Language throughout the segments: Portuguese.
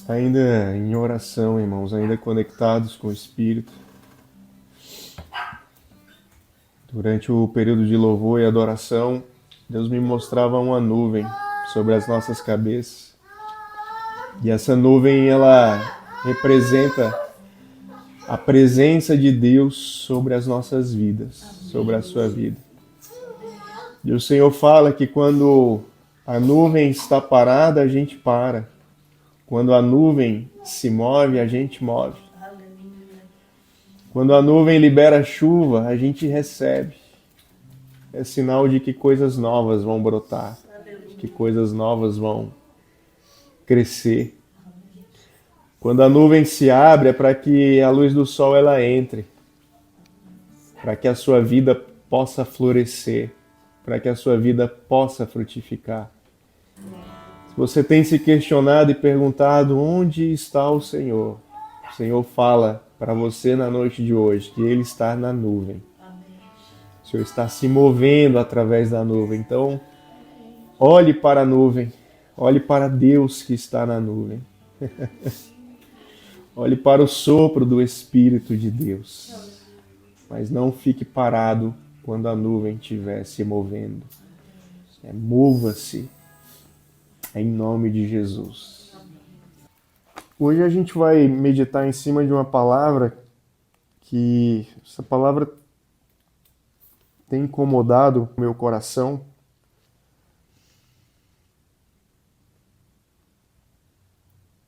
Ainda em oração, irmãos, ainda conectados com o Espírito. Durante o período de louvor e adoração, Deus me mostrava uma nuvem sobre as nossas cabeças. E essa nuvem, ela representa a presença de Deus sobre as nossas vidas, sobre a sua vida. E o Senhor fala que quando a nuvem está parada, a gente para. Quando a nuvem se move, a gente move. Quando a nuvem libera chuva, a gente recebe. É sinal de que coisas novas vão brotar, que coisas novas vão crescer. Quando a nuvem se abre, é para que a luz do sol ela entre, para que a sua vida possa florescer, para que a sua vida possa frutificar. Se você tem se questionado e perguntado onde está o Senhor fala para você na noite de hoje que Ele está na nuvem. O Senhor está se movendo através da nuvem. Então, olhe para a nuvem, olhe para Deus que está na nuvem. Olhe para o sopro do Espírito de Deus. Mas não fique parado quando a nuvem estiver se movendo. Mova-se em nome de Jesus. Hoje a gente vai meditar em cima de uma palavra que essa palavra tem incomodado o meu coração.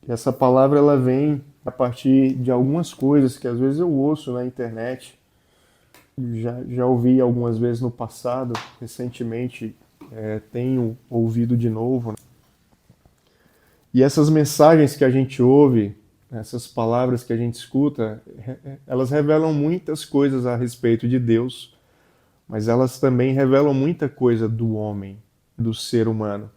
E essa palavra ela vem a partir de algumas coisas que às vezes eu ouço na internet. Já ouvi algumas vezes no passado, recentemente tenho ouvido de novo. E essas mensagens que a gente ouve, essas palavras que a gente escuta, elas revelam muitas coisas a respeito de Deus, mas elas também revelam muita coisa do homem, do ser humano.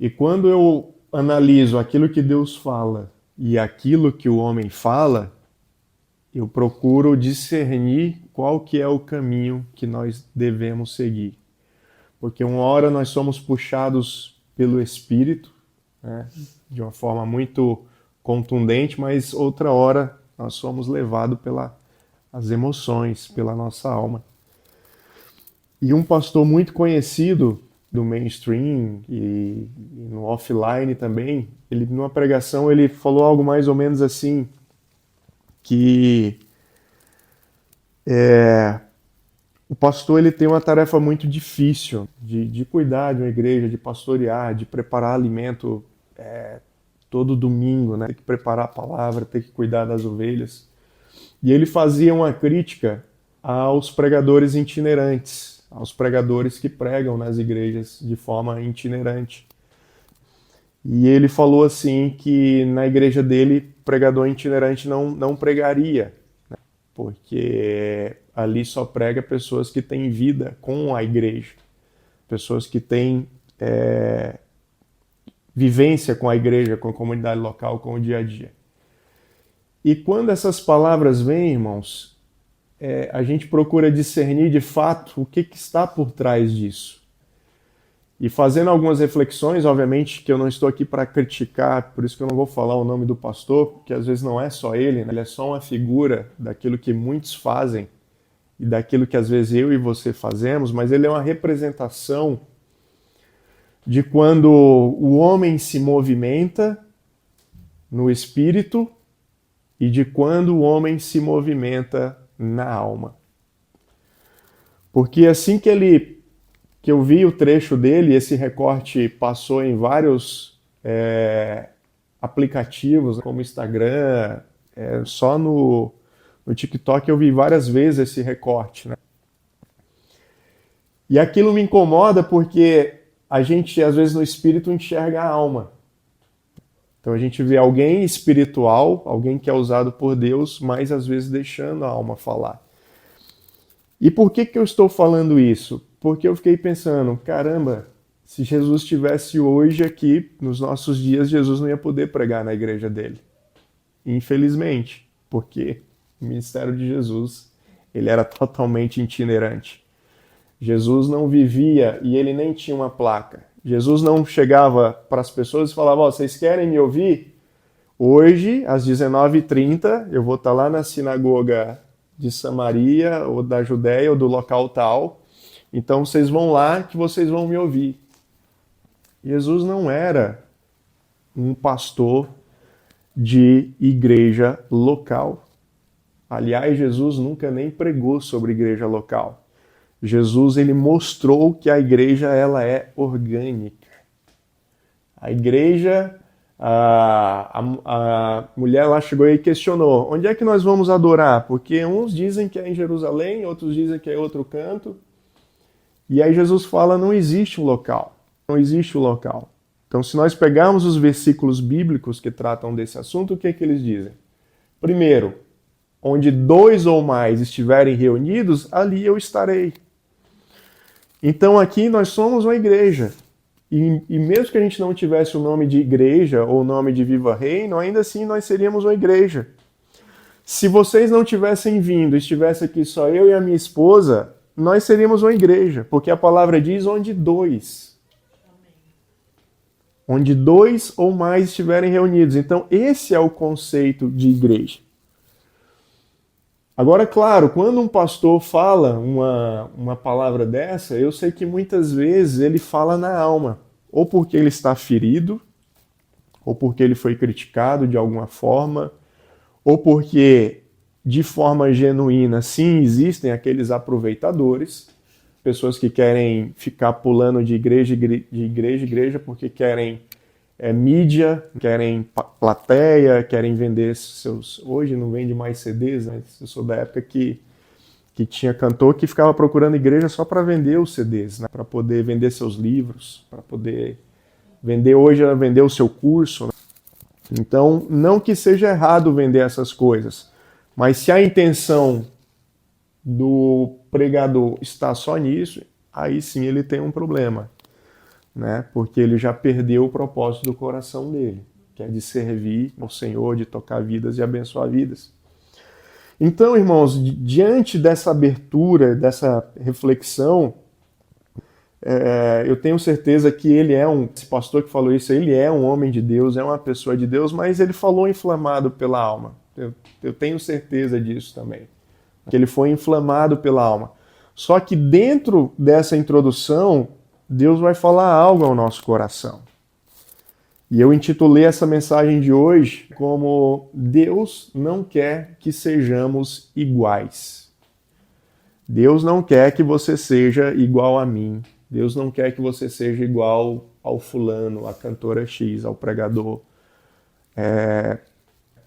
E quando eu analiso aquilo que Deus fala e aquilo que o homem fala, eu procuro discernir qual que é o caminho que nós devemos seguir. Porque uma hora nós somos puxados pelo Espírito, né, de uma forma muito contundente, mas outra hora nós somos levados pelas emoções, pela nossa alma. E um pastor muito conhecido do mainstream e no offline também, ele numa pregação ele falou algo mais ou menos assim, que o pastor ele tem uma tarefa muito difícil de cuidar de uma igreja, de pastorear, de preparar alimento todo domingo, né? Tem que preparar a palavra, tem que cuidar das ovelhas. E ele fazia uma crítica aos pregadores itinerantes, aos pregadores que pregam nas igrejas de forma itinerante. E ele falou assim que na igreja dele, pregador itinerante não pregaria, né? Porque ali só prega pessoas que têm vida com a igreja, pessoas que têm vivência com a igreja, com a comunidade local, com o dia a dia. E quando essas palavras vêm, irmãos, a gente procura discernir de fato o que está por trás disso. E fazendo algumas reflexões, obviamente que eu não estou aqui para criticar, por isso que eu não vou falar o nome do pastor, porque às vezes não é só ele, né? Ele é só uma figura daquilo que muitos fazem e daquilo que às vezes eu e você fazemos, mas ele é uma representação de quando o homem se movimenta no espírito e de quando o homem se movimenta na alma. Porque assim que eu vi o trecho dele, esse recorte passou em vários aplicativos, como Instagram, só no TikTok eu vi várias vezes esse recorte, né? E aquilo me incomoda porque a gente, às vezes, no espírito enxerga a alma. Então a gente vê alguém espiritual, alguém que é usado por Deus, mas às vezes deixando a alma falar. E por que eu estou falando isso? Porque eu fiquei pensando, caramba, se Jesus estivesse hoje aqui, nos nossos dias, Jesus não ia poder pregar na igreja dele. Infelizmente, porque o ministério de Jesus, ele era totalmente itinerante. Jesus não vivia e ele nem tinha uma placa. Jesus não chegava para as pessoas e falava, vocês querem me ouvir? Hoje, às 19h30, eu vou estar lá na sinagoga de Samaria, ou da Judéia, ou do local tal. Então vocês vão lá que vocês vão me ouvir. Jesus não era um pastor de igreja local. Aliás, Jesus nunca nem pregou sobre igreja local. Jesus, ele mostrou que a igreja, ela é orgânica. A igreja, a mulher lá chegou e questionou, onde é que nós vamos adorar? Porque uns dizem que é em Jerusalém, outros dizem que é em outro canto. E aí Jesus fala, não existe um local. Não existe um local. Então, se nós pegarmos os versículos bíblicos que tratam desse assunto, o que é que eles dizem? Primeiro, onde 2 ou mais estiverem reunidos, ali eu estarei. Então aqui nós somos uma igreja. E mesmo que a gente não tivesse o nome de igreja ou o nome de Viva Reino, ainda assim nós seríamos uma igreja. Se vocês não tivessem vindo, estivesse aqui só eu e a minha esposa, nós seríamos uma igreja, porque a palavra diz onde 2. Onde 2 ou mais estiverem reunidos. Então esse é o conceito de igreja. Agora, claro, quando um pastor fala uma palavra dessa, eu sei que muitas vezes ele fala na alma, ou porque ele está ferido, ou porque ele foi criticado de alguma forma, ou porque, de forma genuína, sim, existem aqueles aproveitadores, pessoas que querem ficar pulando de igreja em igreja porque querem mídia, querem plateia, querem vender seus... Hoje não vende mais CDs, né? Eu sou da época que tinha cantor que ficava procurando igreja só para vender os CDs, né? Para poder vender seus livros, para poder vender hoje, vender o seu curso. Né? Então, não que seja errado vender essas coisas, mas se a intenção do pregador está só nisso, aí sim ele tem um problema. Né? Porque ele já perdeu o propósito do coração dele, que é de servir ao Senhor, de tocar vidas e abençoar vidas. Então, irmãos, diante dessa abertura, dessa reflexão, eu tenho certeza que esse pastor que falou isso, ele é um homem de Deus, é uma pessoa de Deus, mas ele falou inflamado pela alma. Eu tenho certeza disso também, que ele foi inflamado pela alma. Só que dentro dessa introdução, Deus vai falar algo ao nosso coração. E eu intitulei essa mensagem de hoje como Deus não quer que sejamos iguais. Deus não quer que você seja igual a mim. Deus não quer que você seja igual ao fulano, à cantora X, ao pregador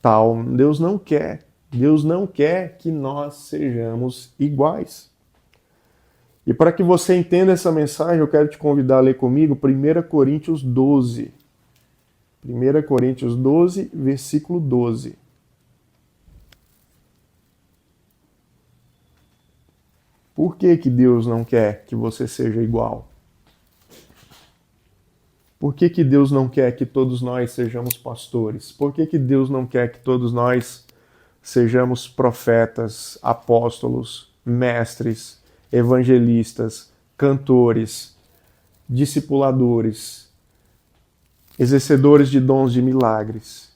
tal. Deus não quer. Deus não quer que nós sejamos iguais. E para que você entenda essa mensagem, eu quero te convidar a ler comigo 1 Coríntios 12. 1 Coríntios 12, versículo 12. Por que Deus não quer que você seja igual? Por que Deus não quer que todos nós sejamos pastores? Por que Deus não quer que todos nós sejamos profetas, apóstolos, mestres, evangelistas, cantores, discipuladores, exercedores de dons de milagres,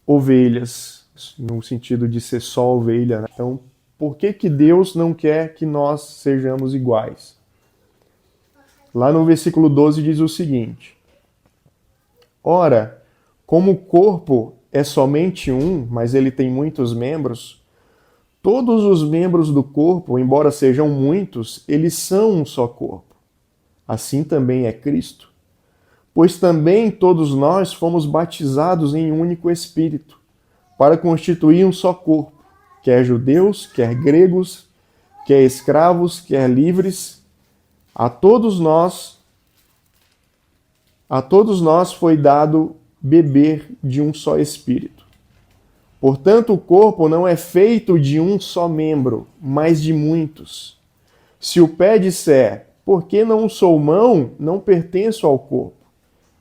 ovelhas, no sentido de ser só ovelha. Né? Então, por que Deus não quer que nós sejamos iguais? Lá no versículo 12 diz o seguinte: ora, como o corpo é somente um, mas ele tem muitos membros, todos os membros do corpo, embora sejam muitos, eles são um só corpo. Assim também é Cristo. Pois também todos nós fomos batizados em um único Espírito, para constituir um só corpo, quer judeus, quer gregos, quer escravos, quer livres. A todos nós foi dado beber de um só Espírito. Portanto, o corpo não é feito de um só membro, mas de muitos. Se o pé disser, porque não sou mão, não pertenço ao corpo,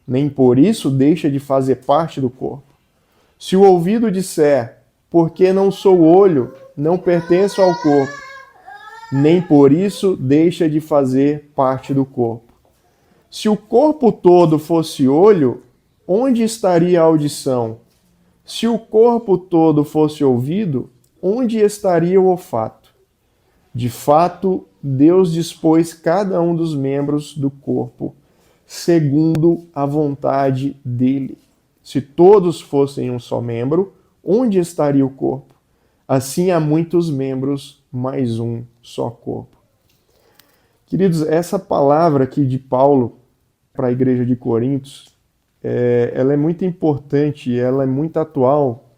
nem por isso deixa de fazer parte do corpo. Se o ouvido disser, porque não sou olho, não pertenço ao corpo, nem por isso deixa de fazer parte do corpo. Se o corpo todo fosse olho, onde estaria a audição? Se o corpo todo fosse ouvido, onde estaria o olfato? De fato, Deus dispôs cada um dos membros do corpo segundo a vontade dele. Se todos fossem um só membro, onde estaria o corpo? Assim há muitos membros, mas um só corpo. Queridos, essa palavra aqui de Paulo para a igreja de Coríntios, ela é muito importante, ela é muito atual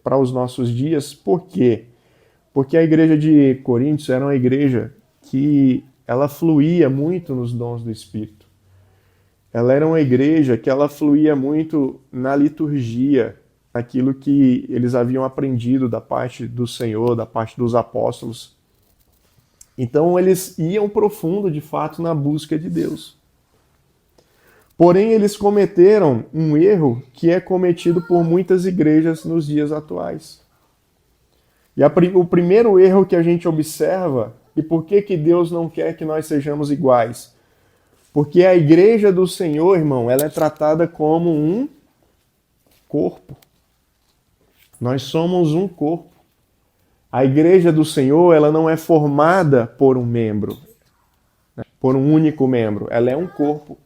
para os nossos dias. Por quê? Porque a igreja de Coríntios era uma igreja que ela fluía muito nos dons do Espírito. Ela era uma igreja que ela fluía muito na liturgia, naquilo que eles haviam aprendido da parte do Senhor, da parte dos apóstolos. Então eles iam profundo, de fato, na busca de Deus. Porém, eles cometeram um erro que é cometido por muitas igrejas nos dias atuais. E o primeiro erro que a gente observa, e por que Deus não quer que nós sejamos iguais? Porque a igreja do Senhor, irmão, ela é tratada como um corpo. Nós somos um corpo. A igreja do Senhor, ela não é formada por um membro, por um único membro. Ela é um corpo.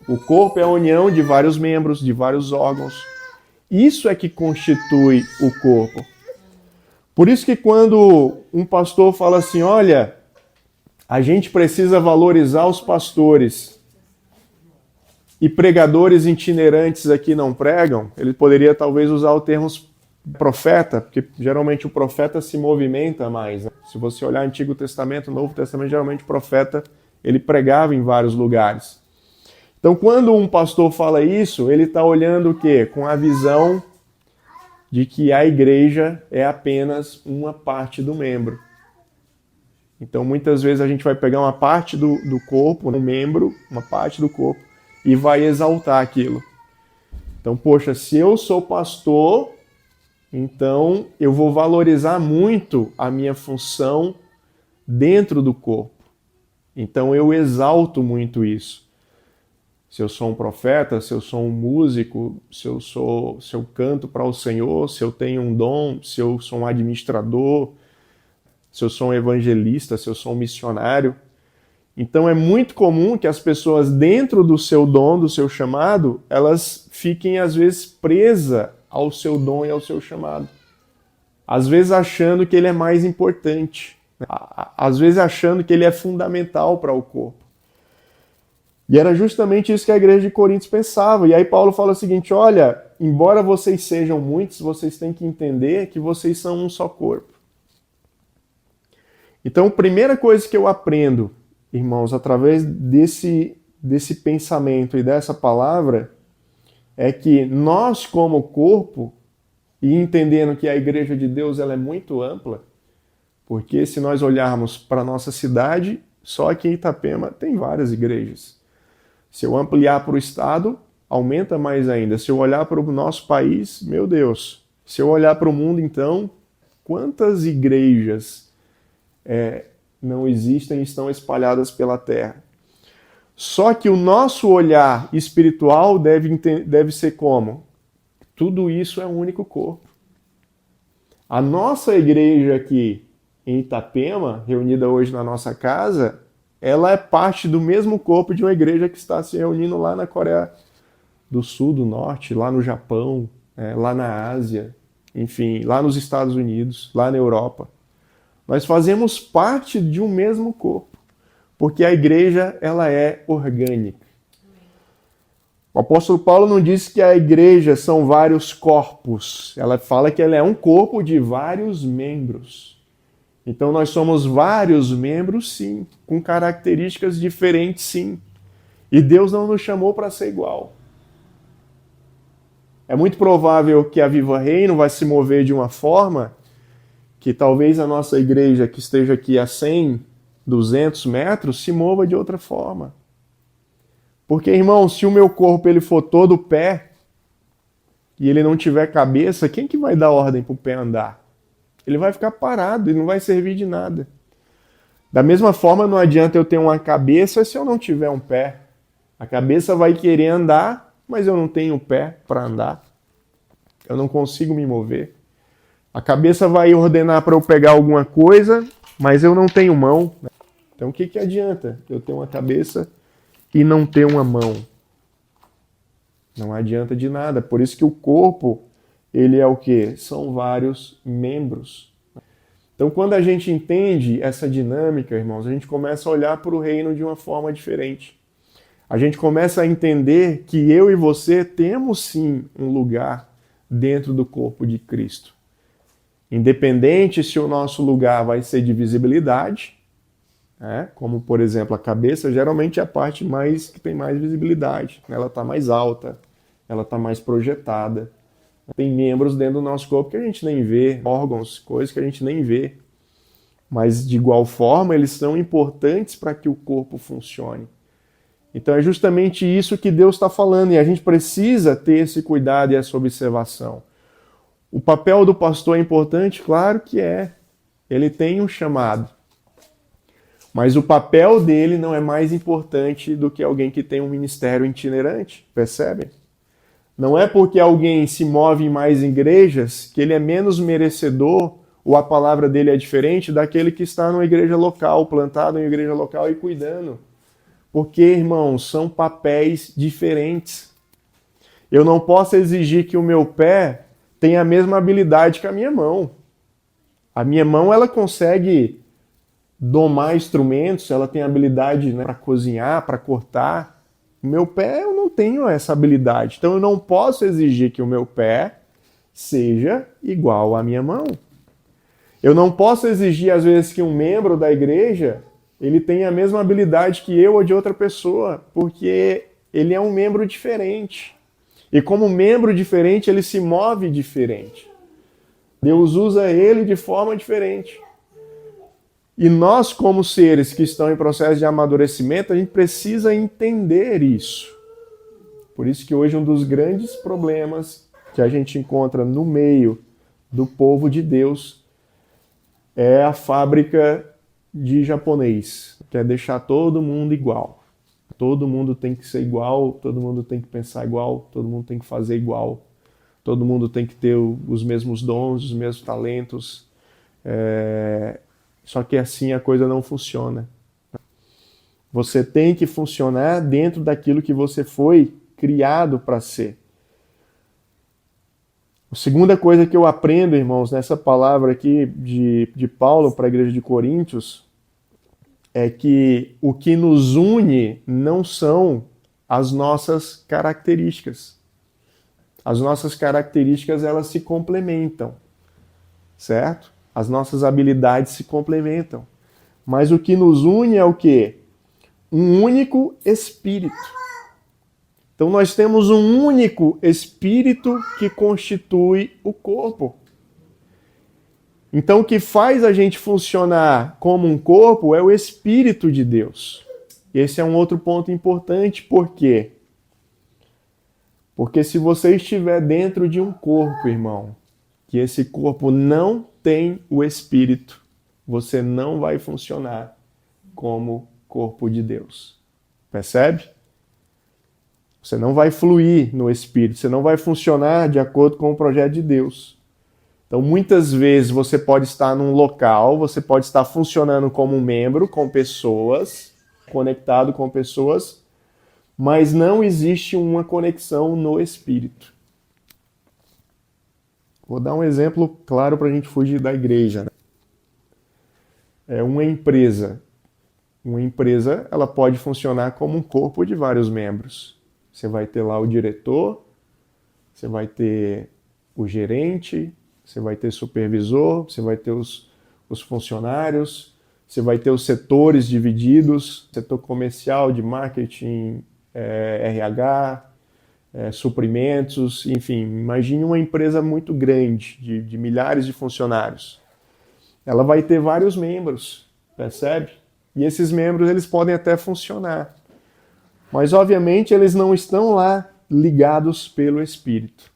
O corpo é a união de vários membros, de vários órgãos. Isso é que constitui o corpo. Por isso que quando um pastor fala assim, olha, a gente precisa valorizar os pastores e pregadores itinerantes aqui não pregam, ele poderia talvez usar o termo profeta, porque geralmente o profeta se movimenta mais. Né? Se você olhar Antigo Testamento, Novo Testamento, geralmente o profeta ele pregava em vários lugares. Então, quando um pastor fala isso, ele está olhando o quê? Com a visão de que a igreja é apenas uma parte do membro. Então, muitas vezes a gente vai pegar uma parte do corpo, um membro, uma parte do corpo, e vai exaltar aquilo. Então, poxa, se eu sou pastor, então eu vou valorizar muito a minha função dentro do corpo. Então, eu exalto muito isso. Se eu sou um profeta, se eu sou um músico, se eu canto para o Senhor, se eu tenho um dom, se eu sou um administrador, se eu sou um evangelista, se eu sou um missionário. Então é muito comum que as pessoas dentro do seu dom, do seu chamado, elas fiquem às vezes presas ao seu dom e ao seu chamado. Às vezes achando que ele é mais importante, às vezes achando que ele é fundamental para o corpo. E era justamente isso que a igreja de Coríntios pensava. E aí Paulo fala o seguinte, olha, embora vocês sejam muitos, vocês têm que entender que vocês são um só corpo. Então, a primeira coisa que eu aprendo, irmãos, através desse pensamento e dessa palavra, é que nós como corpo, e entendendo que a igreja de Deus ela é muito ampla, porque se nós olharmos para a nossa cidade, só aqui em Itapema tem várias igrejas. Se eu ampliar para o estado, aumenta mais ainda. Se eu olhar para o nosso país, meu Deus. Se eu olhar para o mundo, então, quantas igrejas não existem e estão espalhadas pela terra? Só que o nosso olhar espiritual deve ser como? Tudo isso é um único corpo. A nossa igreja aqui em Itapema, reunida hoje na nossa casa, ela é parte do mesmo corpo de uma igreja que está se reunindo lá na Coreia do Sul, do Norte, lá no Japão, lá na Ásia, enfim, lá nos Estados Unidos, lá na Europa. Nós fazemos parte de um mesmo corpo, porque a igreja ela é orgânica. O apóstolo Paulo não diz que a igreja são vários corpos, ela fala que ela é um corpo de vários membros. Então nós somos vários membros, sim, com características diferentes, sim. E Deus não nos chamou para ser igual. É muito provável que a Viva Reino vai se mover de uma forma que talvez a nossa igreja que esteja aqui a 100, 200 metros se mova de outra forma. Porque, irmão, se o meu corpo ele for todo pé e ele não tiver cabeça, quem que vai dar ordem para o pé andar? Ele vai ficar parado, ele não vai servir de nada. Da mesma forma, não adianta eu ter uma cabeça se eu não tiver um pé. A cabeça vai querer andar, mas eu não tenho pé para andar. Eu não consigo me mover. A cabeça vai ordenar para eu pegar alguma coisa, mas eu não tenho mão. Então o que adianta eu ter uma cabeça e não ter uma mão? Não adianta de nada. Por isso que o corpo, ele é o quê? São vários membros. Então quando a gente entende essa dinâmica, irmãos, a gente começa a olhar para o reino de uma forma diferente. A gente começa a entender que eu e você temos sim um lugar dentro do corpo de Cristo. Independente se o nosso lugar vai ser de visibilidade, como por exemplo a cabeça, geralmente é a parte que tem mais visibilidade. Ela está mais alta, ela está mais projetada. Tem membros dentro do nosso corpo que a gente nem vê, órgãos, coisas que a gente nem vê. Mas de igual forma eles são importantes para que o corpo funcione. Então é justamente isso que Deus está falando e a gente precisa ter esse cuidado e essa observação. O papel do pastor é importante? Claro que é. Ele tem um chamado. Mas o papel dele não é mais importante do que alguém que tem um ministério itinerante. Percebem? Não é porque alguém se move em mais igrejas que ele é menos merecedor ou a palavra dele é diferente daquele que está numa igreja local, plantado em uma igreja local e cuidando. Porque, irmãos, são papéis diferentes. Eu não posso exigir que o meu pé tenha a mesma habilidade que a minha mão. A minha mão, ela consegue domar instrumentos, ela tem habilidade, para cozinhar, para cortar. O meu pé, eu não tenho essa habilidade. Então, eu não posso exigir que o meu pé seja igual à minha mão. Eu não posso exigir, às vezes, que um membro da igreja ele tenha a mesma habilidade que eu ou de outra pessoa, porque ele é um membro diferente. E como membro diferente, ele se move diferente. Deus usa ele de forma diferente. E nós, como seres que estão em processo de amadurecimento, a gente precisa entender isso. Por isso que hoje um dos grandes problemas que a gente encontra no meio do povo de Deus é a fábrica de japonês. Quer deixar todo mundo igual. Todo mundo tem que ser igual, todo mundo tem que pensar igual, todo mundo tem que fazer igual. Todo mundo tem que ter os mesmos dons, os mesmos talentos. Só que assim a coisa não funciona. Você tem que funcionar dentro daquilo que você foi criado para ser. A segunda coisa que eu aprendo, irmãos, nessa palavra aqui de Paulo para a igreja de Coríntios, é que o que nos une não são as nossas características. As nossas características, elas se complementam, certo? As nossas habilidades se complementam. Mas o que nos une é o quê? Um único espírito. Então nós temos um único espírito que constitui o corpo. Então o que faz a gente funcionar como um corpo é o Espírito de Deus. Esse é um outro ponto importante, por quê? Porque se você estiver dentro de um corpo, irmão, que esse corpo não tem o Espírito, você não vai funcionar como corpo de Deus. Percebe? Você não vai fluir no Espírito, você não vai funcionar de acordo com o projeto de Deus. Então, muitas vezes você pode estar num local, você pode estar funcionando como um membro, com pessoas, conectado com pessoas, mas não existe uma conexão no Espírito. Vou dar um exemplo claro para a gente fugir da igreja. É uma empresa. Uma empresa, ela pode funcionar como um corpo de vários membros. Você vai ter lá o diretor, você vai ter o gerente, você vai ter supervisor, você vai ter os funcionários, você vai ter os setores divididos, setor comercial, de marketing, RH, suprimentos, enfim, imagine uma empresa muito grande, de milhares de funcionários. Ela vai ter vários membros, percebe? E esses membros, eles podem até funcionar. Mas, obviamente, eles não estão lá ligados pelo Espírito.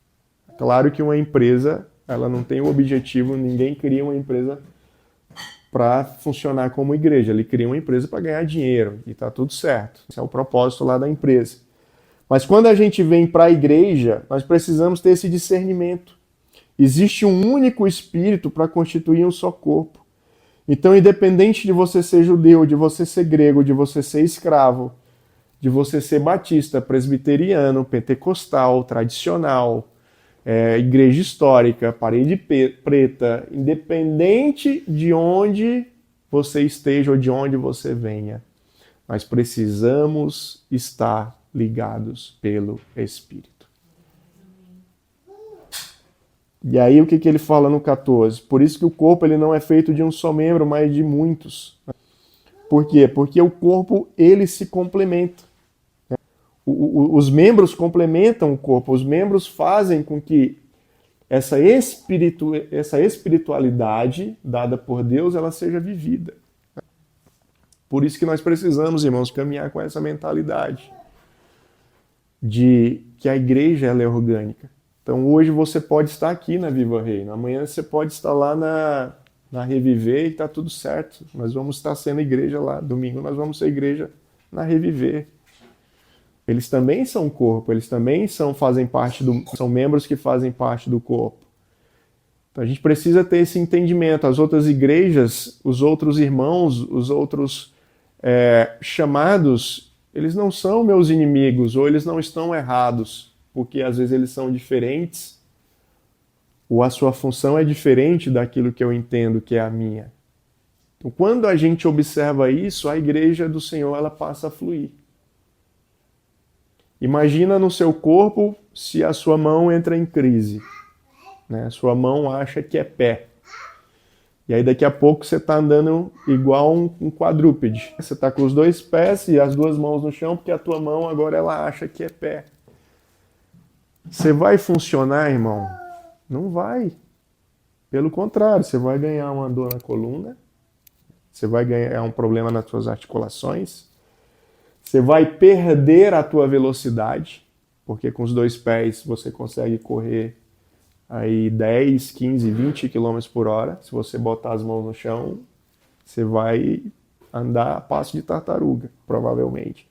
Claro que uma empresa, ela não tem o objetivo, ninguém cria uma empresa para funcionar como igreja. Ele cria uma empresa para ganhar dinheiro e está tudo certo. Esse é o propósito lá da empresa. Mas quando a gente vem para a igreja, nós precisamos ter esse discernimento. Existe um único Espírito para constituir um só corpo. Então, independente de você ser judeu, de você ser grego, de você ser escravo, de você ser batista, presbiteriano, pentecostal, tradicional, igreja histórica, parede preta, independente de onde você esteja ou de onde você venha, nós precisamos estar ligados pelo Espírito. E aí o que ele fala no 14? Por isso que o corpo ele não é feito de um só membro, mas de muitos. Por quê? Porque o corpo ele se complementa. Os membros complementam o corpo, os membros fazem com que essa espiritualidade dada por Deus ela seja vivida. Por isso que nós precisamos, irmãos, caminhar com essa mentalidade de que a igreja ela é orgânica. Então hoje você pode estar aqui na Viva Reino, amanhã você pode estar lá na Reviver e está tudo certo. Nós vamos estar sendo igreja lá, domingo nós vamos ser igreja na Reviver. Eles também são corpo, eles também são membros que fazem parte do corpo. Então a gente precisa ter esse entendimento. As outras igrejas, os outros irmãos, os outros chamados, eles não são meus inimigos ou eles não estão errados. Porque às vezes eles são diferentes, ou a sua função é diferente daquilo que eu entendo que é a minha. Então, quando a gente observa isso, a igreja do Senhor ela passa a fluir. Imagina no seu corpo se a sua mão entra em crise. Né? A sua mão acha que é pé. E aí daqui a pouco você está andando igual um quadrúpede. Você está com os dois pés e as duas mãos no chão, porque a tua mão agora ela acha que é pé. Você vai funcionar, irmão? Não vai. Pelo contrário, você vai ganhar uma dor na coluna, você vai ganhar um problema nas suas articulações, você vai perder a tua velocidade, porque com os dois pés você consegue correr aí 10, 15, 20 km por hora. Se você botar as mãos no chão, você vai andar a passo de tartaruga, provavelmente.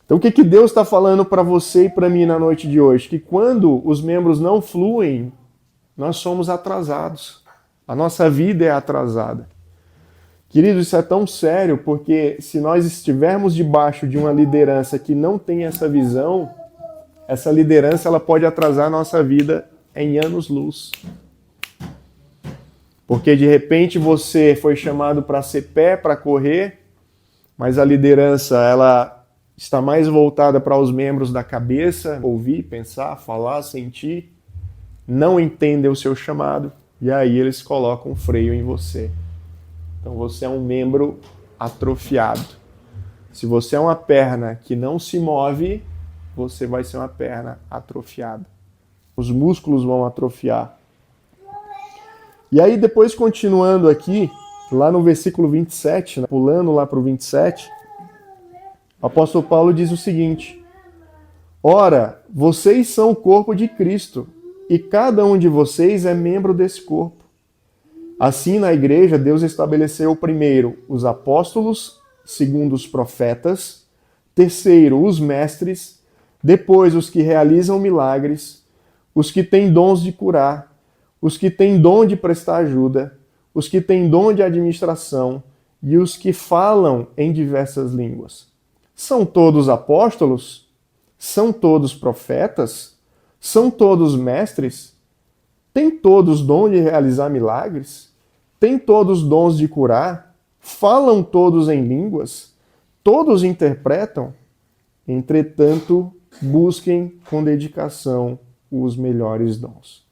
Então o que Deus está falando para você e para mim na noite de hoje? Que quando os membros não fluem, nós somos atrasados. A nossa vida é atrasada. Querido, isso é tão sério porque se nós estivermos debaixo de uma liderança que não tem essa visão, essa liderança ela pode atrasar a nossa vida em anos-luz. Porque de repente você foi chamado para ser pé, para correr, mas a liderança ela está mais voltada para os membros da cabeça, ouvir, pensar, falar, sentir, não entendem o seu chamado, e aí eles colocam um freio em você. Então você é um membro atrofiado. Se você é uma perna que não se move, você vai ser uma perna atrofiada. Os músculos vão atrofiar. E aí depois continuando aqui, lá no versículo 27, né, pulando lá para o 27, o apóstolo Paulo diz o seguinte: ora, vocês são o corpo de Cristo, e cada um de vocês é membro desse corpo. Assim, na igreja, Deus estabeleceu primeiro os apóstolos, segundo os profetas, terceiro os mestres, depois os que realizam milagres, os que têm dons de curar, os que têm dom de prestar ajuda, os que têm dom de administração e os que falam em diversas línguas. São todos apóstolos? São todos profetas? São todos mestres? Têm todos dom de realizar milagres? Têm todos dons de curar? Falam todos em línguas? Todos interpretam? Entretanto, busquem com dedicação os melhores dons.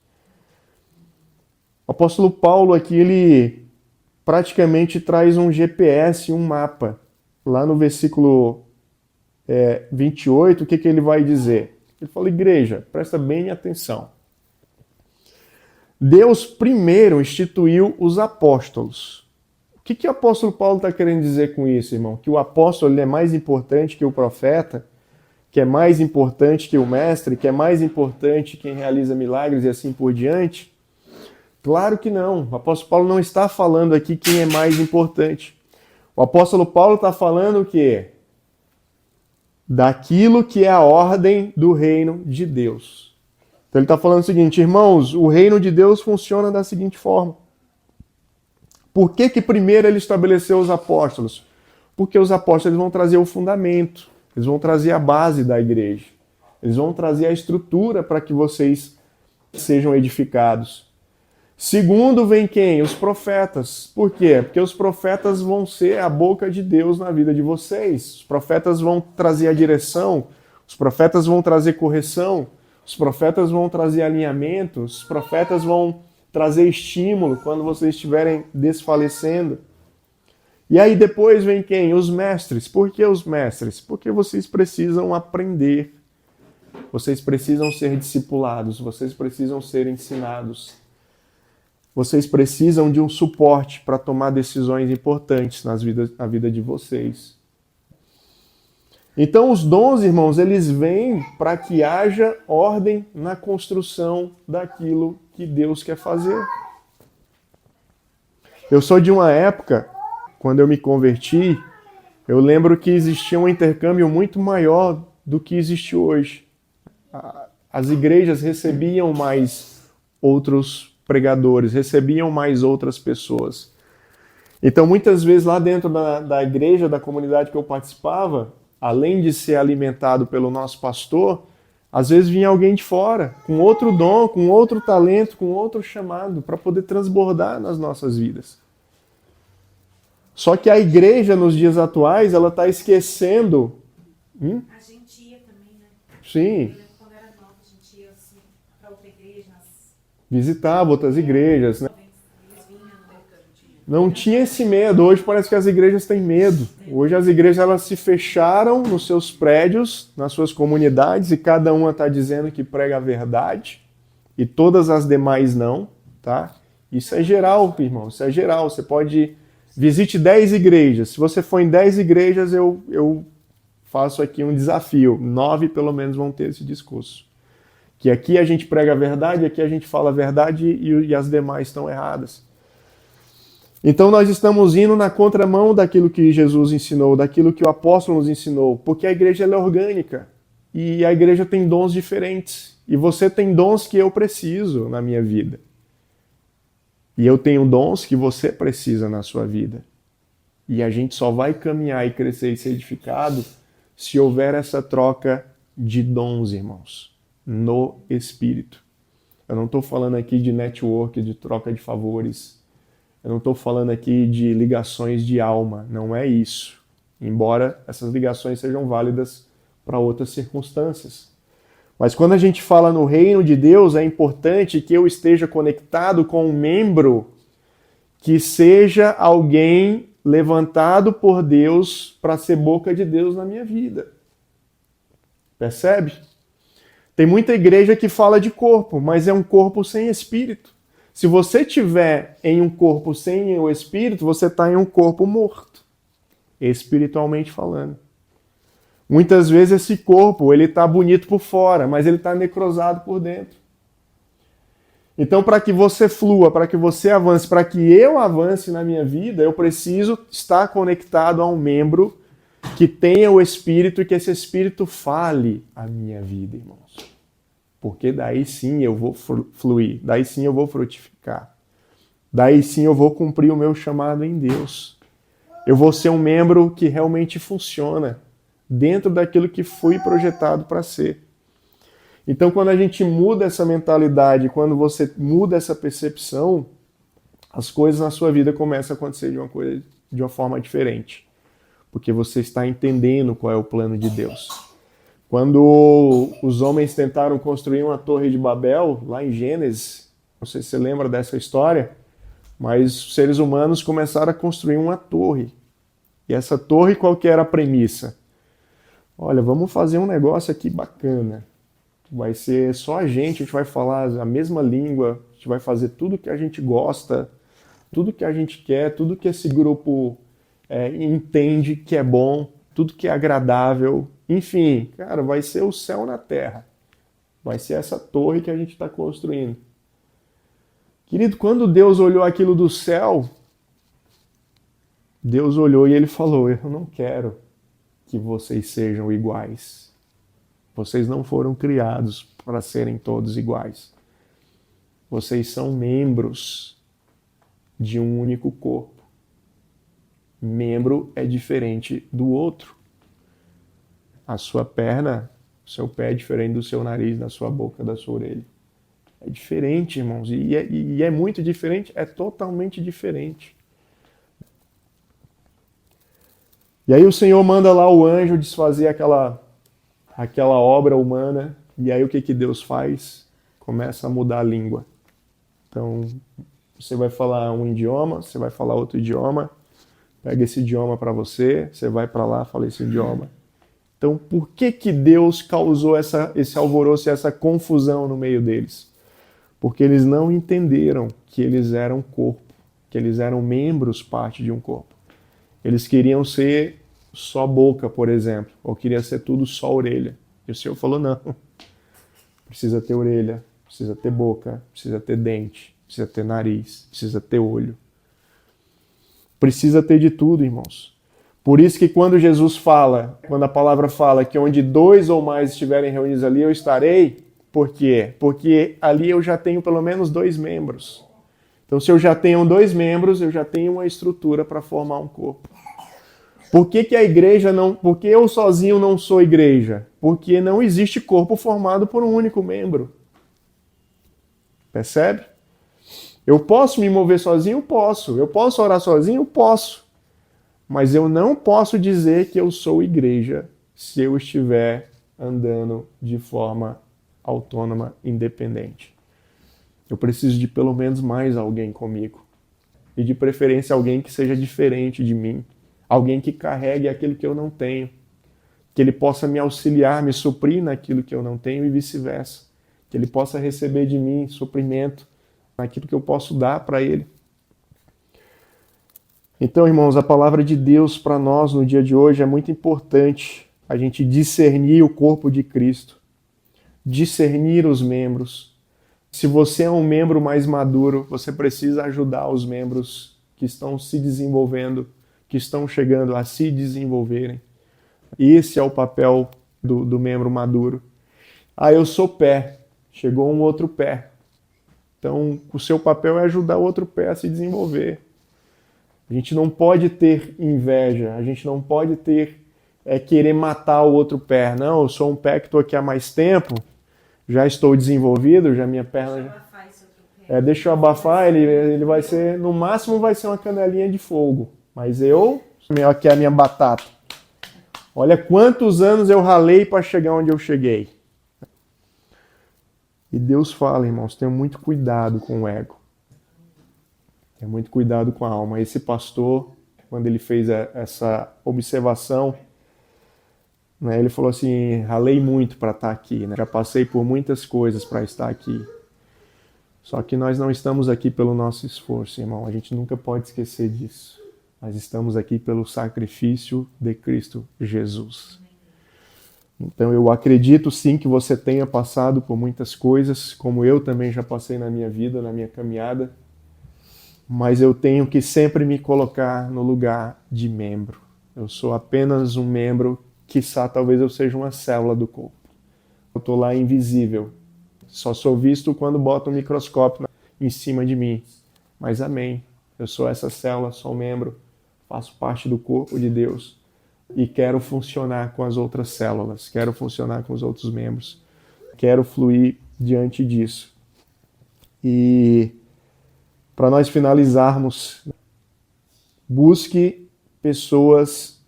O apóstolo Paulo aqui, ele praticamente traz um GPS, um mapa. Lá no versículo 28, o que ele vai dizer? Ele fala, igreja, presta bem atenção. Deus primeiro instituiu os apóstolos. O que o apóstolo Paulo está querendo dizer com isso, irmão? Que o apóstolo ele é mais importante que o profeta, que é mais importante que o mestre, que é mais importante quem realiza milagres e assim por diante? Claro que não. O apóstolo Paulo não está falando aqui quem é mais importante. O apóstolo Paulo está falando o quê? Daquilo que é a ordem do reino de Deus. Então ele está falando o seguinte, irmãos, o reino de Deus funciona da seguinte forma. Por que primeiro ele estabeleceu os apóstolos? Porque os apóstolos vão trazer o fundamento, eles vão trazer a base da igreja, eles vão trazer a estrutura para que vocês sejam edificados. Segundo vem quem? Os profetas. Por quê? Porque os profetas vão ser a boca de Deus na vida de vocês. Os profetas vão trazer a direção, os profetas vão trazer correção, os profetas vão trazer alinhamento, os profetas vão trazer estímulo quando vocês estiverem desfalecendo. E aí depois vem quem? Os mestres. Por que os mestres? Porque vocês precisam aprender. Vocês precisam ser discipulados, vocês precisam ser ensinados. Vocês precisam de um suporte para tomar decisões importantes na vida de vocês. Então os dons, irmãos, eles vêm para que haja ordem na construção daquilo que Deus quer fazer. Eu sou de uma época, quando eu me converti, eu lembro que existia um intercâmbio muito maior do que existe hoje. As igrejas recebiam mais outros pregadores, recebiam mais outras pessoas. Então, muitas vezes, lá dentro da igreja, da comunidade que eu participava, além de ser alimentado pelo nosso pastor, às vezes vinha alguém de fora, com outro dom, com outro talento, com outro chamado, para poder transbordar nas nossas vidas. Só que a igreja, nos dias atuais, ela está esquecendo... A gente ia também, né? Sim. Quando era nova, a gente ia assim, para outra igreja. Visitava outras igrejas, né? Não tinha esse medo. Hoje parece que as igrejas têm medo. Hoje as igrejas elas se fecharam nos seus prédios, nas suas comunidades, e cada uma está dizendo que prega a verdade, e todas as demais não, tá? Isso é geral, irmão, isso é geral. Você pode... Visite 10 igrejas. Se você for em 10 igrejas, eu faço aqui um desafio. 9 pelo menos vão ter esse discurso. Que aqui a gente prega a verdade, aqui a gente fala a verdade e as demais estão erradas. Então nós estamos indo na contramão daquilo que Jesus ensinou, daquilo que o apóstolo nos ensinou, porque a igreja ela é orgânica e a igreja tem dons diferentes. E você tem dons que eu preciso na minha vida. E eu tenho dons que você precisa na sua vida. E a gente só vai caminhar e crescer e ser edificado se houver essa troca de dons, irmãos, no Espírito. Eu não estou falando aqui de network, de troca de favores. Eu não estou falando aqui de ligações de alma. Não é isso. Embora essas ligações sejam válidas para outras circunstâncias. Mas quando a gente fala no reino de Deus, é importante que eu esteja conectado com um membro que seja alguém levantado por Deus para ser boca de Deus na minha vida. Percebe? Tem muita igreja que fala de corpo, mas é um corpo sem espírito. Se você estiver em um corpo sem o espírito, você está em um corpo morto, espiritualmente falando. Muitas vezes esse corpo ele está bonito por fora, mas ele está necrosado por dentro. Então, para que você flua, para que você avance, para que eu avance na minha vida, eu preciso estar conectado a um membro que tenha o Espírito e que esse Espírito fale a minha vida, irmãos. Porque daí sim eu vou fluir, daí sim eu vou frutificar. Daí sim eu vou cumprir o meu chamado em Deus. Eu vou ser um membro que realmente funciona dentro daquilo que fui projetado para ser. Então, quando a gente muda essa mentalidade, quando você muda essa percepção, as coisas na sua vida começam a acontecer de uma forma diferente. Porque você está entendendo qual é o plano de Deus. Quando os homens tentaram construir uma torre de Babel, lá em Gênesis, não sei se você lembra dessa história, mas os seres humanos começaram a construir uma torre. E essa torre, qual que era a premissa? Olha, vamos fazer um negócio aqui bacana. Vai ser só a gente vai falar a mesma língua, a gente vai fazer tudo que a gente gosta, tudo que a gente quer, tudo que esse grupo entende que é bom, tudo que é agradável. Enfim, cara, vai ser o céu na terra. Vai ser essa torre que a gente está construindo. Querido, quando Deus olhou aquilo do céu, Deus olhou e ele falou: eu não quero que vocês sejam iguais. Vocês não foram criados para serem todos iguais. Vocês são membros de um único corpo. Membro é diferente do outro. A sua perna, o seu pé é diferente do seu nariz, da sua boca, da sua orelha. É diferente, irmãos. E é muito diferente, é totalmente diferente. E aí o Senhor manda lá o anjo desfazer aquela obra humana. E aí o que Deus faz? Começa a mudar a língua. Então, você vai falar um idioma, você vai falar outro idioma, pega esse idioma para você, você vai para lá, fala esse idioma. Então, por que Deus causou esse alvoroço e essa confusão no meio deles? Porque eles não entenderam que eles eram corpo, que eles eram membros, parte de um corpo. Eles queriam ser só boca, por exemplo, ou queria ser tudo só orelha. E o Senhor falou: não, precisa ter orelha, precisa ter boca, precisa ter dente, precisa ter nariz, precisa ter olho. Precisa ter de tudo, irmãos. Por isso que quando Jesus fala, quando a palavra fala que onde 2 ou mais estiverem reunidos ali, eu estarei. Por quê? Porque ali eu já tenho pelo menos 2 membros. Então, se eu já tenho 2 membros, eu já tenho uma estrutura para formar um corpo. Por que a igreja não... Por que eu sozinho não sou igreja? Porque não existe corpo formado por um único membro. Percebe? Eu posso me mover sozinho? Posso. Eu posso orar sozinho? Posso. Mas eu não posso dizer que eu sou igreja se eu estiver andando de forma autônoma, independente. Eu preciso de pelo menos mais alguém comigo. E de preferência alguém que seja diferente de mim. Alguém que carregue aquilo que eu não tenho. Que ele possa me auxiliar, me suprir naquilo que eu não tenho e vice-versa. Que ele possa receber de mim suprimento naquilo que eu posso dar para ele. Então, irmãos, a palavra de Deus para nós no dia de hoje é muito importante. A gente discernir o corpo de Cristo. Discernir os membros. Se você é um membro mais maduro, você precisa ajudar os membros que estão se desenvolvendo, que estão chegando a se desenvolverem. Esse é o papel do membro maduro. Ah, eu sou pé. Chegou um outro pé. Então, o seu papel é ajudar o outro pé a se desenvolver. A gente não pode ter inveja, a gente não pode querer matar o outro pé. Não, eu sou um pé que estou aqui há mais tempo, já estou desenvolvido, já minha perna... Deixa eu abafar, ele vai ser, no máximo vai ser uma canelinha de fogo. Mas aqui é a minha batata. Olha quantos anos eu ralei para chegar onde eu cheguei. E Deus fala, irmãos, tenham muito cuidado com o ego. Tenha muito cuidado com a alma. Esse pastor, quando ele fez essa observação, né, ele falou assim, ralei muito para estar aqui, né? Já passei por muitas coisas para estar aqui. Só que nós não estamos aqui pelo nosso esforço, irmão. A gente nunca pode esquecer disso. Nós estamos aqui pelo sacrifício de Cristo Jesus. Então eu acredito sim que você tenha passado por muitas coisas, como eu também já passei na minha vida, na minha caminhada. Mas eu tenho que sempre me colocar no lugar de membro. Eu sou apenas um membro, quiçá talvez eu seja uma célula do corpo. Eu estou lá invisível. Só sou visto quando botam um microscópio em cima de mim. Mas amém. Eu sou essa célula, sou um membro, faço parte do corpo de Deus e quero funcionar com as outras células, quero funcionar com os outros membros, quero fluir diante disso. E para nós finalizarmos, busque pessoas,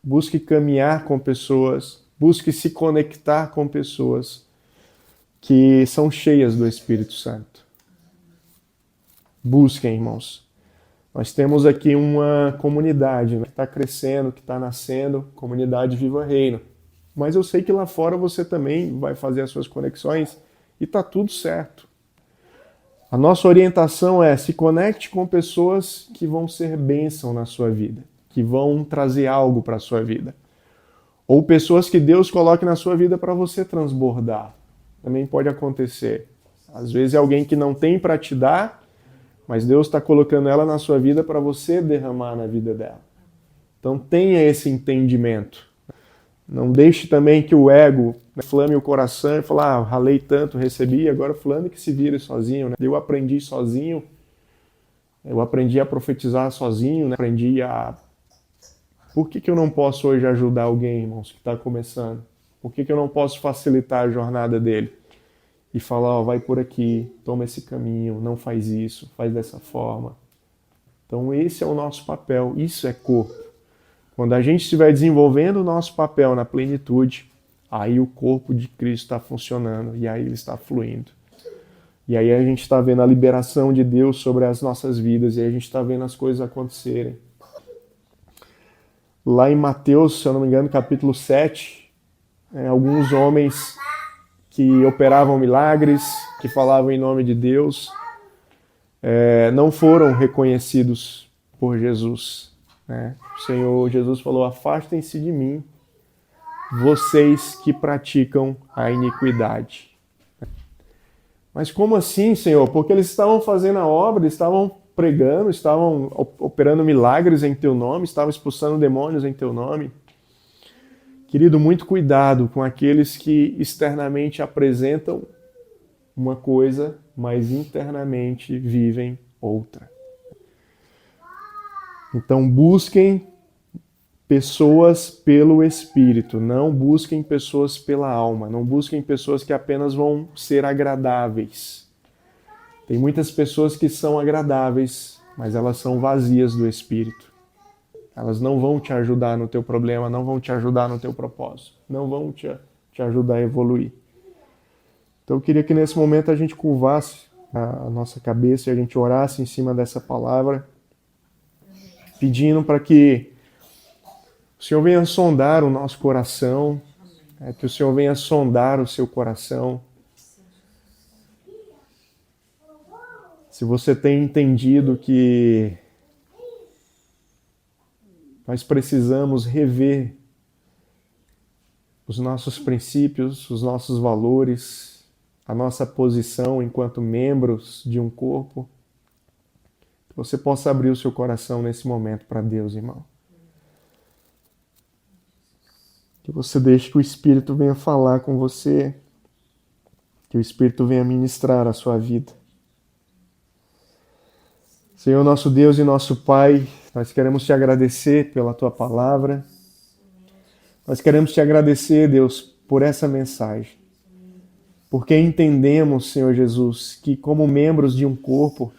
busque caminhar com pessoas, busque se conectar com pessoas que são cheias do Espírito Santo. Busquem, irmãos. Nós temos aqui uma comunidade, né, que está crescendo, que está nascendo, comunidade Viva Reino. Mas eu sei que lá fora você também vai fazer as suas conexões e está tudo certo. A nossa orientação é se conecte com pessoas que vão ser bênção na sua vida, que vão trazer algo para a sua vida. Ou pessoas que Deus coloque na sua vida para você transbordar. Também pode acontecer. Às vezes é alguém que não tem para te dar, Mas Deus está colocando ela na sua vida para você derramar na vida dela. Então tenha esse entendimento. Não deixe também que o ego inflame o coração e fale, ralei tanto, recebi, agora fulano que se vire sozinho. Né? Eu aprendi sozinho, eu aprendi a profetizar sozinho, né? Aprendi a... Por que eu não posso hoje ajudar alguém, irmãos, que está começando? Por que eu não posso facilitar a jornada dele? E falar, vai por aqui, toma esse caminho, não faz isso, faz dessa forma. Então esse é o nosso papel, isso é corpo. Quando a gente estiver desenvolvendo o nosso papel na plenitude, aí o corpo de Cristo está funcionando e aí ele está fluindo. E aí a gente está vendo a liberação de Deus sobre as nossas vidas e aí a gente está vendo as coisas acontecerem. Lá em Mateus, se eu não me engano, capítulo 7, alguns homens que operavam milagres, que falavam em nome de Deus, não foram reconhecidos por Jesus. Né? O Senhor Jesus falou, afastem-se de mim, vocês que praticam a iniquidade. Mas como assim, Senhor? Porque eles estavam fazendo a obra, eles estavam pregando, estavam operando milagres em Teu nome, estavam expulsando demônios em Teu nome. Querido, muito cuidado com aqueles que externamente apresentam uma coisa, mas internamente vivem outra. Então busquem pessoas pelo Espírito, não busquem pessoas pela alma, não busquem pessoas que apenas vão ser agradáveis. Tem muitas pessoas que são agradáveis, mas elas são vazias do Espírito. Elas não vão te ajudar no teu problema, não vão te ajudar no teu propósito, não vão te ajudar a evoluir. Então eu queria que nesse momento a gente curvasse a nossa cabeça e a gente orasse em cima dessa palavra, pedindo para que o Senhor venha sondar o nosso coração, que o Senhor venha sondar o seu coração. Se você tem entendido que nós precisamos rever os nossos princípios, os nossos valores, a nossa posição enquanto membros de um corpo, que você possa abrir o seu coração nesse momento para Deus, irmão. Que você deixe que o Espírito venha falar com você, que o Espírito venha ministrar a sua vida. Senhor, nosso Deus e nosso Pai, nós queremos te agradecer pela tua palavra. Nós queremos te agradecer, Deus, por essa mensagem. Porque entendemos, Senhor Jesus, que como membros de um corpo,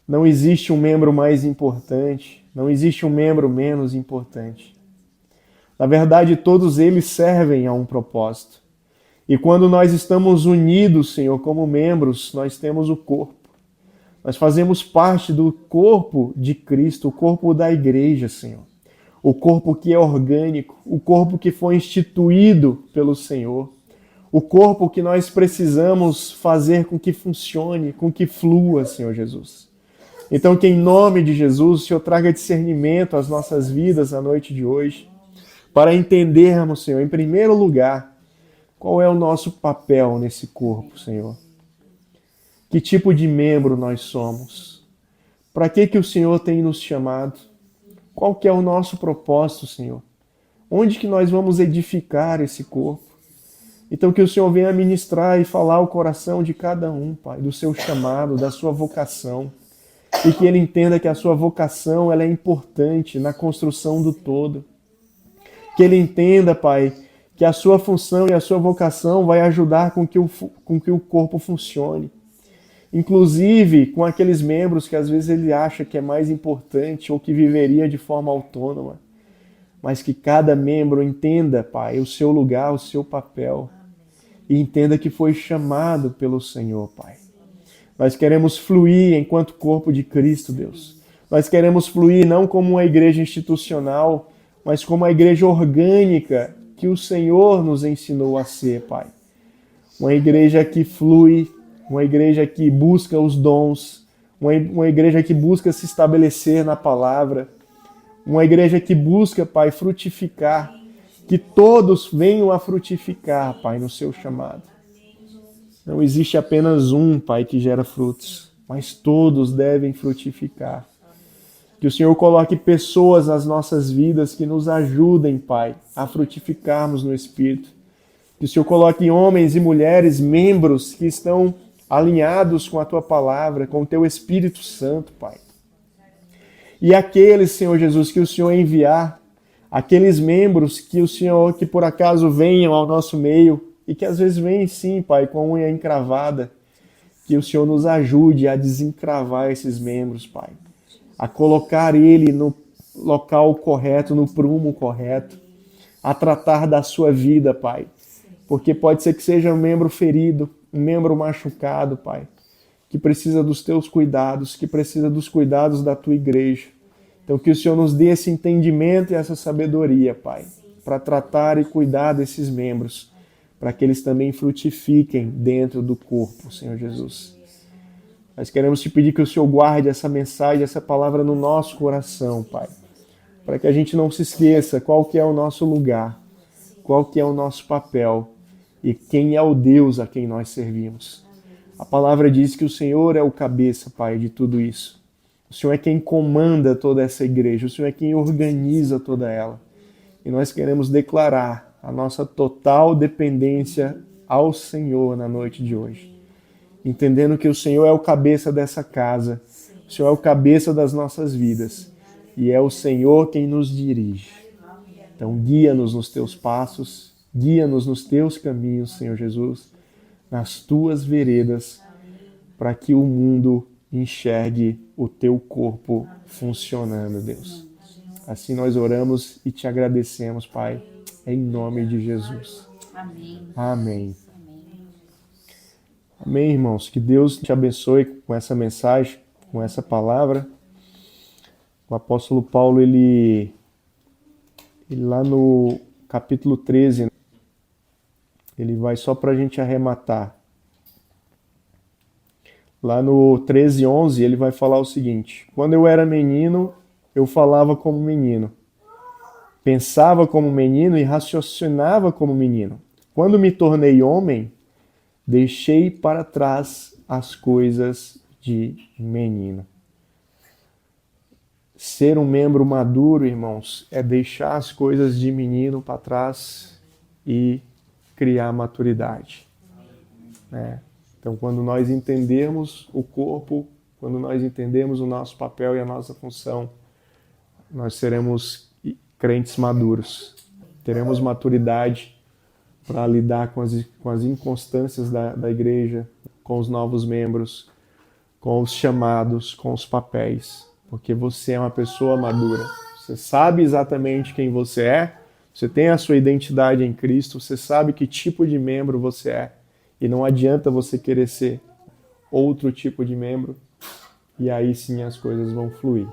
não existe um membro mais importante, não existe um membro menos importante. Na verdade, todos eles servem a um propósito. E quando nós estamos unidos, Senhor, como membros, nós temos o corpo. Nós fazemos parte do corpo de Cristo, o corpo da igreja, Senhor. O corpo que é orgânico, o corpo que foi instituído pelo Senhor. O corpo que nós precisamos fazer com que funcione, com que flua, Senhor Jesus. Então, que em nome de Jesus, o Senhor traga discernimento às nossas vidas na noite de hoje, para entendermos, Senhor, em primeiro lugar, qual é o nosso papel nesse corpo, Senhor. Que tipo de membro nós somos? Para que o Senhor tem nos chamado? Qual que é o nosso propósito, Senhor? Onde que nós vamos edificar esse corpo? Então que o Senhor venha ministrar e falar ao coração de cada um, Pai, do seu chamado, da sua vocação. E que ele entenda que a sua vocação ela é importante na construção do todo. Que ele entenda, Pai, que a sua função e a sua vocação vai ajudar com que o corpo funcione. Inclusive com aqueles membros que às vezes ele acha que é mais importante ou que viveria de forma autônoma. Mas que cada membro entenda, Pai, o seu lugar, o seu papel. E entenda que foi chamado pelo Senhor, Pai. Nós queremos fluir enquanto corpo de Cristo, Deus. Nós queremos fluir não como uma igreja institucional, mas como a igreja orgânica que o Senhor nos ensinou a ser, Pai. Uma igreja que flui, uma igreja que busca os dons, uma igreja que busca se estabelecer na palavra, uma igreja que busca, Pai, frutificar, que todos venham a frutificar, Pai, no seu chamado. Não existe apenas um, Pai, que gera frutos. mas todos devem frutificar. Que o Senhor coloque pessoas nas nossas vidas que nos ajudem, Pai, a frutificarmos no Espírito. Que o Senhor coloque homens e mulheres, membros que estão alinhados com a Tua palavra, com o Teu Espírito Santo, Pai. E aqueles, Senhor Jesus, que o Senhor enviar, aqueles membros que o Senhor, que por acaso venham ao nosso meio, e que às vezes vêm sim, Pai, com a unha encravada, que o Senhor nos ajude a desencravar esses membros, Pai. A colocar ele no local correto, no prumo correto, a tratar da sua vida, Pai. Porque pode ser que seja um membro ferido, um membro machucado, Pai, que precisa dos teus cuidados, que precisa dos cuidados da tua igreja. Então que o Senhor nos dê esse entendimento e essa sabedoria, Pai, para tratar e cuidar desses membros, para que eles também frutifiquem dentro do corpo, Senhor Jesus. Nós queremos te pedir que o Senhor guarde essa mensagem, essa palavra no nosso coração, Pai, para que a gente não se esqueça qual que é o nosso lugar, qual que é o nosso papel e quem é o Deus a quem nós servimos. A palavra diz que o Senhor é o cabeça, Pai, de tudo isso. O Senhor é quem comanda toda essa igreja, o Senhor é quem organiza toda ela. E nós queremos declarar a nossa total dependência ao Senhor na noite de hoje. Entendendo que o Senhor é o cabeça dessa casa, o Senhor é o cabeça das nossas vidas e é o Senhor quem nos dirige. Então guia-nos nos teus passos, guia-nos nos teus caminhos, Senhor Jesus, nas tuas veredas, para que o mundo enxergue o teu corpo funcionando, Deus. Assim nós oramos e te agradecemos, Pai, em nome de Jesus. Amém. Amém. Amém, irmãos. Que Deus te abençoe com essa mensagem, com essa palavra. O apóstolo Paulo, ele lá no capítulo 13, ele vai só para a gente arrematar. Lá no 13:11, ele vai falar o seguinte: quando eu era menino, eu falava como menino, pensava como menino e raciocinava como menino. Quando me tornei homem, deixei para trás as coisas de menino. Ser um membro maduro, irmãos, é deixar as coisas de menino para trás e criar maturidade. Então, quando nós entendermos o corpo, quando nós entendemos o nosso papel e a nossa função, nós seremos crentes maduros. Teremos maturidade para lidar com as inconstâncias da igreja, com os novos membros, com os chamados, com os papéis. Porque você é uma pessoa madura. Você sabe exatamente quem você é, você tem a sua identidade em Cristo, você sabe que tipo de membro você é. E não adianta você querer ser outro tipo de membro, e aí sim as coisas vão fluir.